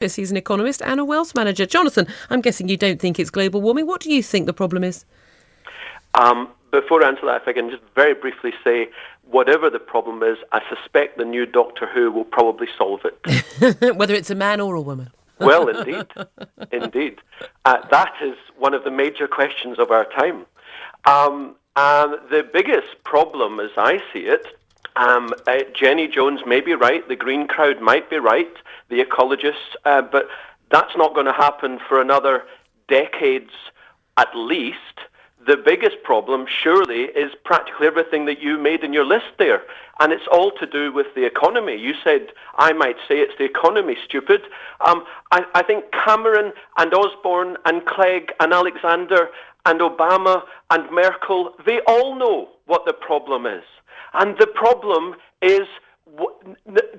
He's an economist and a wealth manager. Jonathan, I'm guessing you don't think it's global warming. What do you think the problem is? Before I answer that, if I can just very briefly say, whatever the problem is, I suspect the new Doctor Who will probably solve it. Whether it's a man or a woman. Well, indeed. Indeed. That is one of the major questions of our time. The biggest problem, as I see it, Jenny Jones may be right, the Green crowd might be right, the ecologists, but that's not going to happen for another decades at least. The biggest problem, surely, is practically everything that you made in your list there. And it's all to do with the economy. You said, I might say it's the economy, stupid. I think Cameron and Osborne and Clegg and Alexander and Obama and Merkel, they all know what the problem is. And the problem is,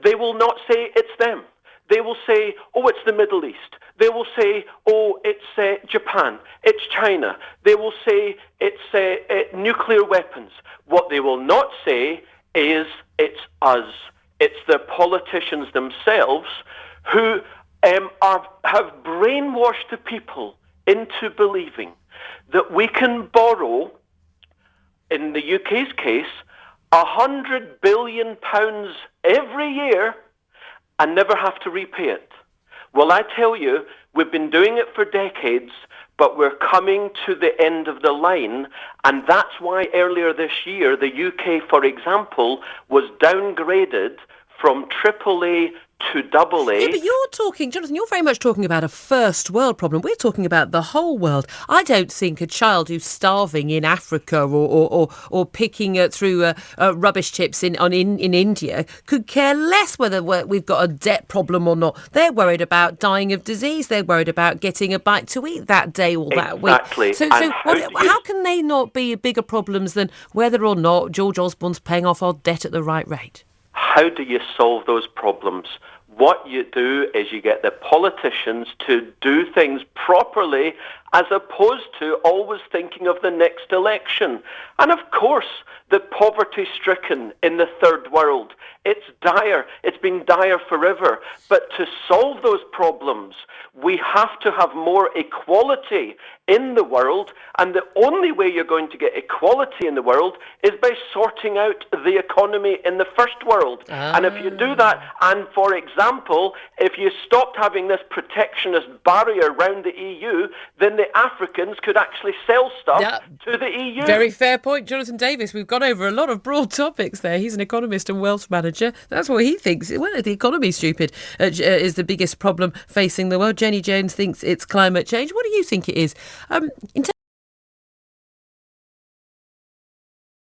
they will not say it's them. They will say, oh, it's the Middle East. They will say, oh, it's Japan, it's China. They will say it's nuclear weapons. What they will not say is it's us. It's the politicians themselves who have brainwashed the people into believing that we can borrow, in the UK's case, £100 billion every year and never have to repay it. Well, I tell you, we've been doing it for decades, but we're coming to the end of the line, and that's why earlier this year, the UK, for example, was downgraded from AAA to AA. Yeah, but you're talking, Jonathan, you're very much talking about a first world problem. We're talking about the whole world. I don't think a child who's starving in Africa or picking through rubbish chips in India could care less whether we've got a debt problem or not. They're worried about dying of disease. They're worried about getting a bite to eat that day or that week. Exactly. So how can they not be bigger problems than whether or not George Osborne's paying off our debt at the right rate? How do you solve those problems? What you do is you get the politicians to do things properly as opposed to always thinking of the next election. And of course, the poverty-stricken in the third world, it's dire. It's been dire forever. But to solve those problems, we have to have more equality in the world, and the only way you're going to get equality in the world is by sorting out the economy in the first world. And if you do that, and for example, if you stopped having this protectionist barrier around the EU, then the Africans could actually sell stuff to the EU. Very fair point, Jonathan Davis. We've gone over a lot of broad topics there. He's an economist and wealth manager. That's what he thinks. Well, the economy's stupid is the biggest problem facing the world. Jenny Jones thinks it's climate change. What do you think it is?